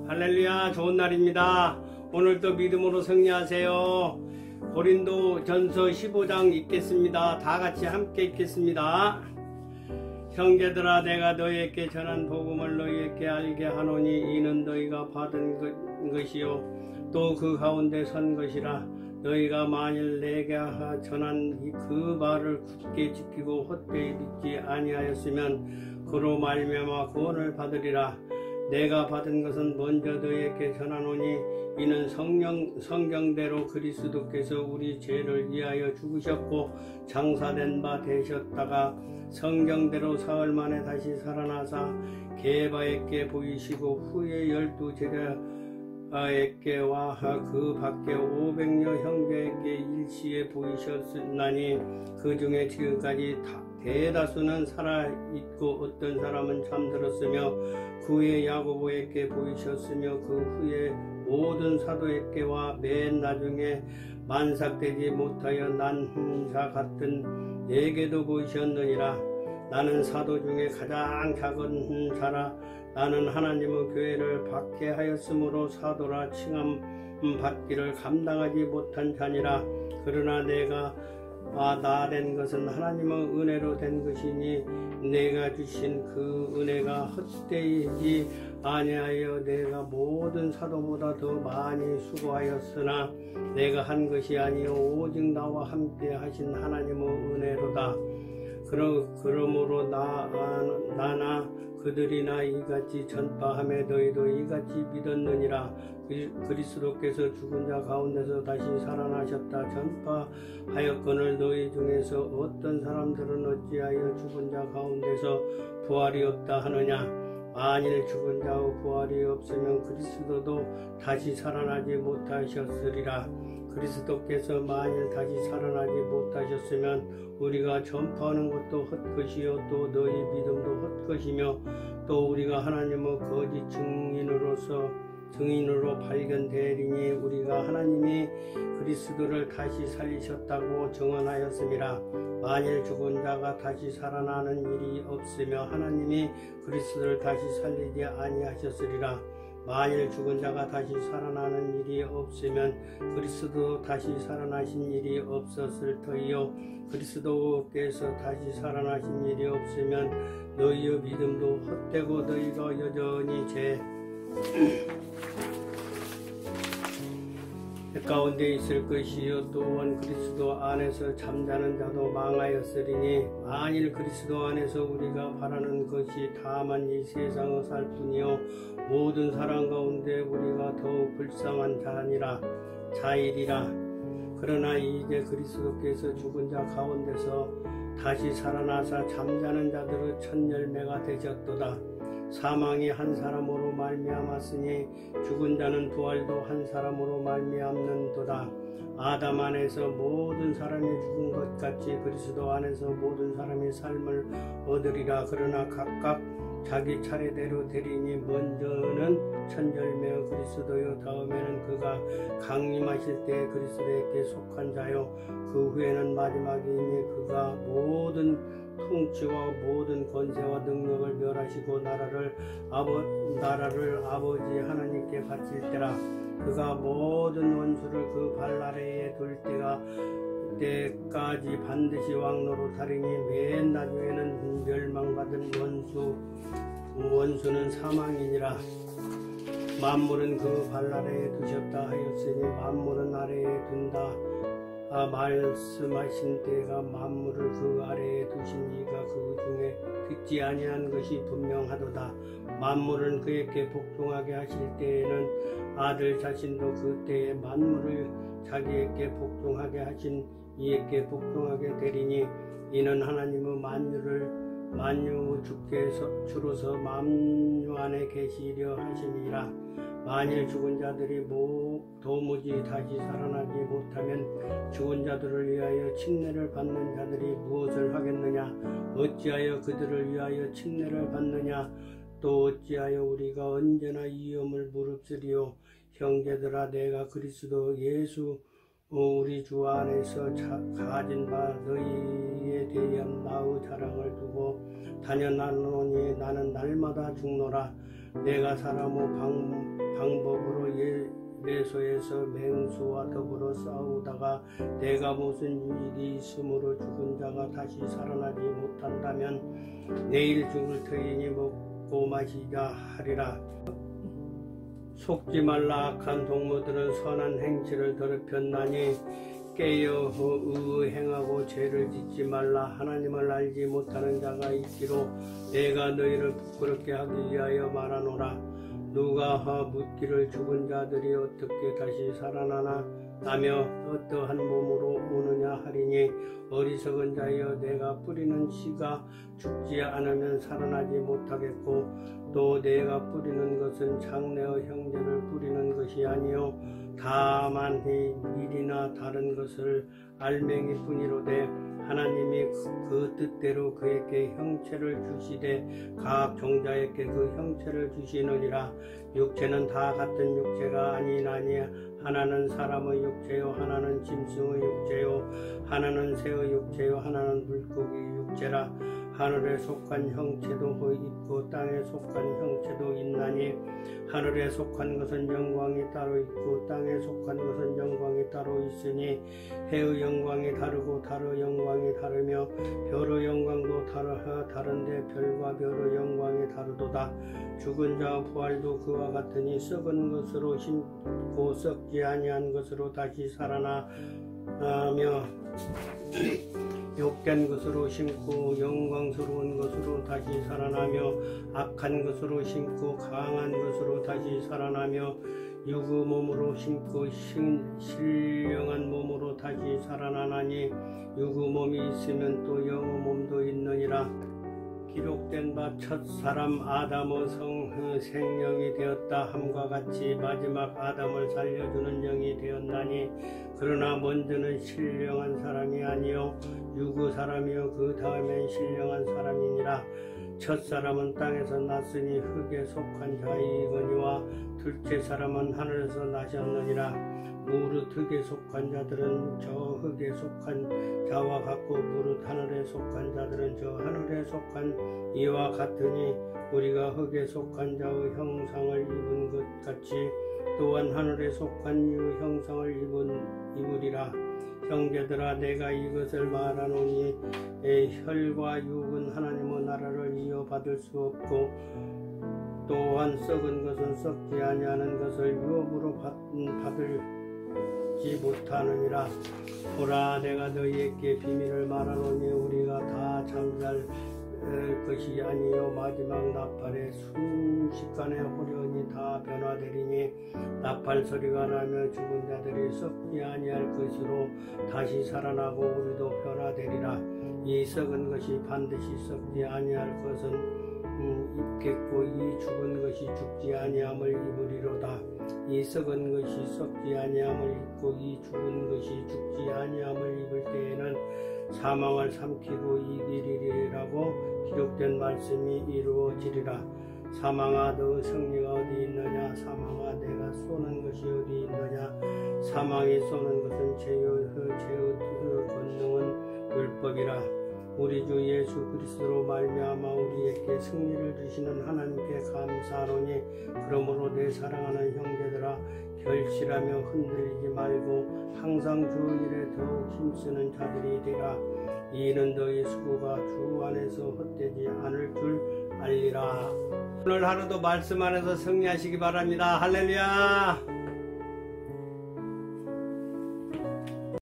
할렐루야, 좋은 날입니다. 오늘도 믿음으로 승리하세요. 고린도 전서 15장 읽겠습니다. 다 같이 함께 읽겠습니다. 형제들아, 내가 너희에게 전한 복음을 너희에게 알게 하노니 이는 너희가 받은 것이요 또 그 가운데 선 것이라. 너희가 만일 내게 전한 그 말을 굳게 지키고 헛되이 믿지 아니하였으면 그로 말미암아 구원을 받으리라. 내가 받은 것은 먼저 너희에게 전하노니 이는 성경대로 그리스도께서 우리 죄를 위하여 죽으셨고 장사된 바 되셨다가 성경대로 사흘 만에 다시 살아나사 게바에게 보이시고 후에 12 제자에게와 그 밖에 500여 형제에게 일시에 보이셨나니 그 중에 지금까지 대다수는 살아있고 어떤 사람은 잠들었으며 그 후에 야고보에게 보이셨으며 그 후에 모든 사도에게와 맨 나중에 만삭되지 못하여 난 자 같은 내게도 보이셨느니라. 나는 사도 중에 가장 작은 자라. 나는 하나님의 교회를 박해하였으므로 사도라 칭함 받기를 감당하지 못한 자니라. 그러나 내가 나 된 것은 하나님의 은혜로 된 것이니 내가 주신 그 은혜가 헛되이지 아니하여 내가 모든 사도보다 더 많이 수고하였으나 내가 한 것이 아니요 오직 나와 함께 하신 하나님의 은혜로다. 그러므로 나나 그들이나 이같이 전파함에 너희도 이같이 믿었느니라. 그리스도께서 죽은 자 가운데서 다시 살아나셨다 전파하였거늘 너희 중에서 어떤 사람들은 어찌하여 죽은 자 가운데서 부활이 없다 하느냐. 만일 죽은 자의 부활이 없으면 그리스도도 다시 살아나지 못하셨으리라. 그리스도께서 만일 다시 살아나지 못하셨으면 우리가 전파하는 것도 헛것이요 또 너희 믿음도 헛것이며 또 우리가 하나님의 거짓 증인으로 발견되리니 우리가 하나님이 그리스도를 다시 살리셨다고 증언하였음이라. 만일 죽은 자가 다시 살아나는 일이 없으며 하나님이 그리스도를 다시 살리지 아니하셨으리라. 만일 죽은 자가 다시 살아나는 일이 없으면 그리스도 다시 살아나신 일이 없었을 터이요 그리스도께서 다시 살아나신 일이 없으면 너희의 믿음도 헛되고 너희가 여전히 죄 가운데 있을 것이요 또한 그리스도 안에서 잠자는 자도 망하였으리니 만일 그리스도 안에서 우리가 바라는 것이 다만 이 세상의 살뿐이요 모든 사람 가운데 우리가 더욱 불쌍한 자이리라. 그러나 이제 그리스도께서 죽은 자 가운데서 다시 살아나사 잠자는 자들의 첫 열매가 되셨도다. 사망이 한 사람으로 말미암았으니 죽은 자는 부활도 한 사람으로 말미암는도다. 아담 안에서 모든 사람이 죽은 것 같이 그리스도 안에서 모든 사람이 삶을 얻으리라. 그러나 각각 자기 차례대로 되리니 먼저는 첫 열매의 그리스도요 다음에는 그가 강림하실 때 그리스도에게 속한 자요 그 후에는 마지막이니 그가 모든 통치와 모든 권세와 능력을 멸하시고 나라를 아버지 하나님께 바칠 때라. 그가 모든 원수를 그 발 아래에 둘 때까지 반드시 왕노로 다리니 맨 나중에는 멸망받은 원수는 사망이니라. 만물은 그 발 아래에 두셨다 하였으니 만물은 아래에 둔다. 말씀하신 때가 만물을 그 아래에 두신 이가 그 중에 듣지 아니한 것이 분명하도다. 만물은 그에게 복종하게 하실 때에는 아들 자신도 그때에 만물을 자기에게 복종하게 하신 이에게 복종하게 되리니 이는 하나님의 만유 주께서 만유 안에 계시려 하심이라. 만일 죽은 자들이 도무지 다시 살아나지 못하면 죽은 자들을 위하여 침례를 받는 자들이 무엇을 하겠느냐. 어찌하여 그들을 위하여 침례를 받느냐. 또 어찌하여 우리가 언제나 위험을 무릅쓰리요. 형제들아, 내가 그리스도 예수 우리 주 안에서 가진 바 너희에 대한 나의 자랑을 두고 다녀나노니 나는 날마다 죽노라. 내가 사람의 방법으로 예배소에서 맹수와 더불어 싸우다가 내가 무슨 일이 있으므로 죽은 자가 다시 살아나지 못한다면 내일 죽을 터이니 먹고 마시자 하리라. 속지 말라. 악한 동무들은 선한 행실을 더럽혔나니 깨어 행하고 죄를 짓지 말라. 하나님을 알지 못하는 자가 있기로 내가 너희를 부끄럽게 하기 위하여 말하노라. 누가 묻기를 죽은 자들이 어떻게 다시 살아나나 라며 어떠한 몸으로 오느냐 하리니 어리석은 자여 내가 뿌리는 씨가 죽지 않으면 살아나지 못하겠고 또 내가 뿌리는 것은 장래의 형제를 뿌리는 것이 아니요 다만 일이나 다른 것을 알맹이 뿐이로되 하나님이 그 뜻대로 그에게 형체를 주시되 각 종자에게 그 형체를 주시느니라. 육체는 다 같은 육체가 아니나니 하나는 사람의 육체요 하나는 짐승의 육체요 하나는 새의 육체요 하나는 물고기의 육체라. 하늘에 속한 형체도 있고 땅에 속한 형체도 있나니 하늘에 속한 것은 영광이 따로 있고 땅에 속한 것은 영광이 따로 있으니 해의 영광이 다르고 달의 영광이 다르며 별의 영광도 다른데 별과 별의 영광이 다르도다. 죽은 자의 부활도 그와 같으니 썩은 것으로 심고 썩지 아니한 것으로 다시 살아나며 욕된 것으로 심고 영광스러운 것으로 다시 살아나며 악한 것으로 심고 강한 것으로 다시 살아나며 육의 몸으로 심고 신령한 몸으로 다시 살아나나니 육의 몸이 있으면 또 영의 몸도 있느니라. 기록된 바 첫사람 아담의 생령이 되었다 함과 같이 마지막 아담을 살려주는 영이 되었나니 그러나 먼저는 신령한 사람이 아니요 육의 사람이요 그 다음엔 신령한 사람이니라. 첫사람은 땅에서 났으니 흙에 속한 자이거니와 둘째 사람은 하늘에서 나셨느니라. 무릇 흙에 속한 자들은 저 흙에 속한 자와 같고 무릇 하늘에 속한 자들은 저 하늘에 속한 이와 같으니 우리가 흙에 속한 자의 형상을 입은 것 같이 또한 하늘에 속한 이의 형상을 입으리라. 형제들아 내가 이것을 말하노니 혈과 육은 하나님의 나라를 이어받을 수 없고 또한 썩은 것은 썩지 아니하는 것을 유업으로 받을지 못하느니라. 보라 내가 너희에게 비밀을 말하노니 우리가 다 잠잘 것이 아니요 마지막 나팔에 순식간에 호련히 다 변화되리니 나팔 소리가 나며 죽은 자들이 썩지 아니할 것으로 다시 살아나고 우리도 변화되리라. 이 썩은 것이 반드시 썩지 아니할 것은 입겠고 이 죽은 것이 죽지 아니함을 입으리로다. 이 썩은 것이 썩지 아니함을 입고 이 죽은 것이 죽지 아니함을 입을 때에는 사망을 삼키고 이기리라고 기록된 말씀이 이루어지리라. 사망아 너의 승리가 어디 있느냐? 사망아 내가 쏘는 것이 어디 있느냐? 사망이 쏘는 것은 죄의 권능은 율법이라. 우리 주 예수 그리스도로 말미암아 우리에게 승리를 주시는 하나님께 감사하노니 그러므로 내 사랑하는 형제들아 결실하며 흔들리지 말고 항상 주 일에 더욱 힘쓰는 자들이 되라. 이는 너희 수고가 주 안에서 헛되지 않을 줄 알리라. 오늘 하루도 말씀 안에서 승리하시기 바랍니다. 할렐루야.